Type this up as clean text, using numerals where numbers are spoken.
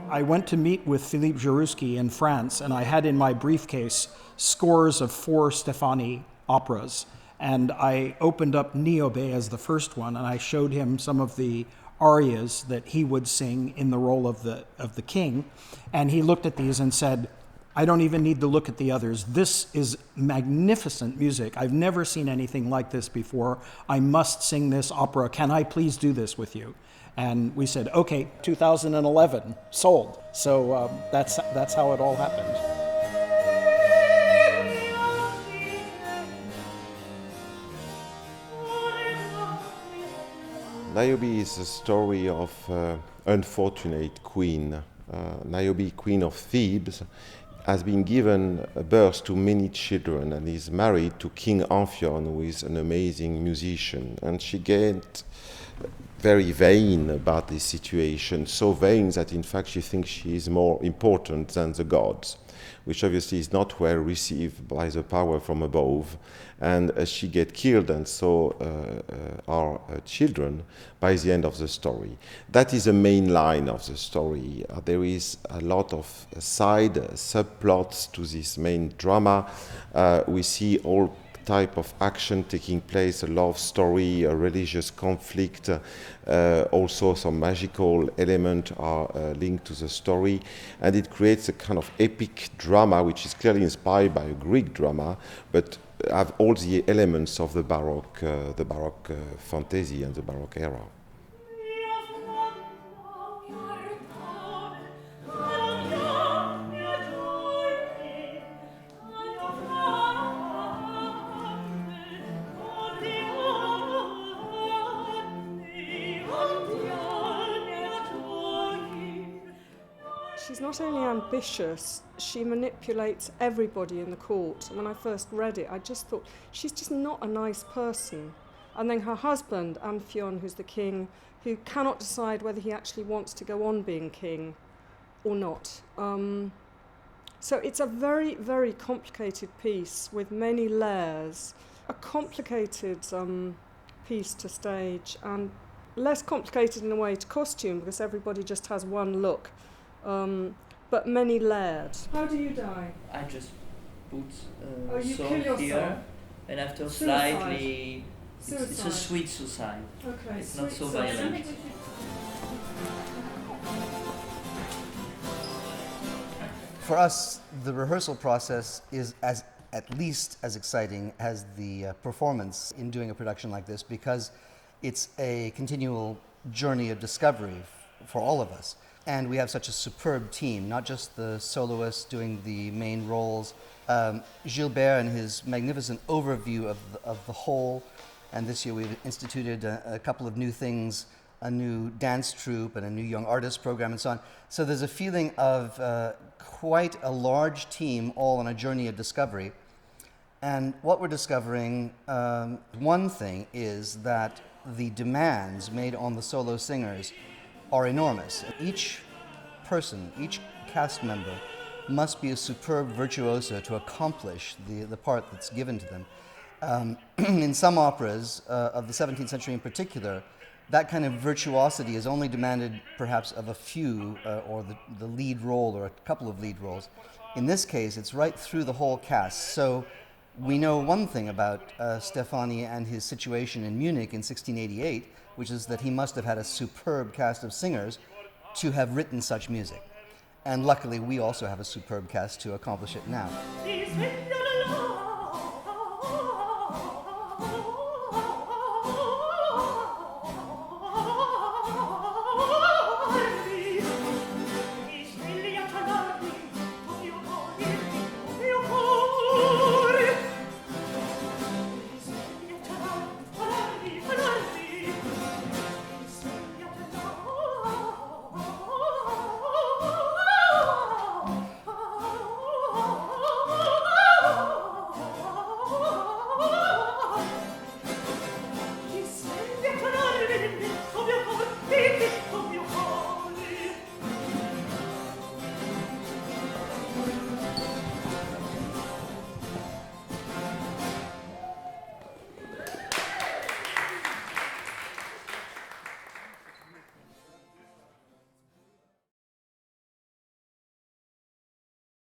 I went to meet with Philippe Jarouski in France, and I had in my briefcase scores of 4 Steffani operas. And I opened up Niobe as the first one, and I showed him some of the arias that he would sing in the role of the king. And he looked at these and said, I don't even need to look at the others. This is magnificent music. I've never seen anything like this before. I must sing this opera. Can I please do this with you? And we said, okay, 2011, sold. So that's how it all happened. Niobe is a story of unfortunate queen. Niobe, queen of Thebes, has been given birth to many children and is married to King Amphion, who is an amazing musician. And she gets very vain about this situation, so vain that in fact she thinks she is more important than the gods, which obviously is not well received by the power from above. And she gets killed, and so are children by the end of the story. That is the main line of the story. There is a lot of side subplots to this main drama. We see all type of action taking place, a love story, a religious conflict, also some magical element are linked to the story, and it creates a kind of epic drama which is clearly inspired by a Greek drama, but have all the elements of the Baroque fantasy and the Baroque era. She's not only ambitious, she manipulates everybody in the court. And when I first read it, I just thought, she's just not a nice person. And then her husband, Amphion, who's the king, who cannot decide whether he actually wants to go on being king or not. So it's a very, very complicated piece with many layers. A complicated piece to stage, and less complicated in a way to costume, because everybody just has one look. But many layered. How do you die? I just put you salt kill yourself. here, and after Suicide. slightly, it's a sweet suicide. Okay, It's not so suicide. violent. For us, the rehearsal process is at least as exciting as the performance in doing a production like this, because it's a continual journey of discovery for all of us. And we have such a superb team, not just the soloists doing the main roles. Gilbert and his magnificent overview of the whole. And this year we've instituted a couple of new things, a new dance troupe and a new young artist program and so on. So there's a feeling of quite a large team all on a journey of discovery. And what we're discovering, one thing is that the demands made on the solo singers are enormous. Each person, each cast member must be a superb virtuoso to accomplish the part that's given to them. In some operas of the 17th century in particular, that kind of virtuosity is only demanded perhaps of a few or the lead role or a couple of lead roles. In this case, it's right through the whole cast. So we know one thing about Steffani and his situation in Munich in 1688, which is that he must have had a superb cast of singers to have written such music. And luckily, we also have a superb cast to accomplish it now.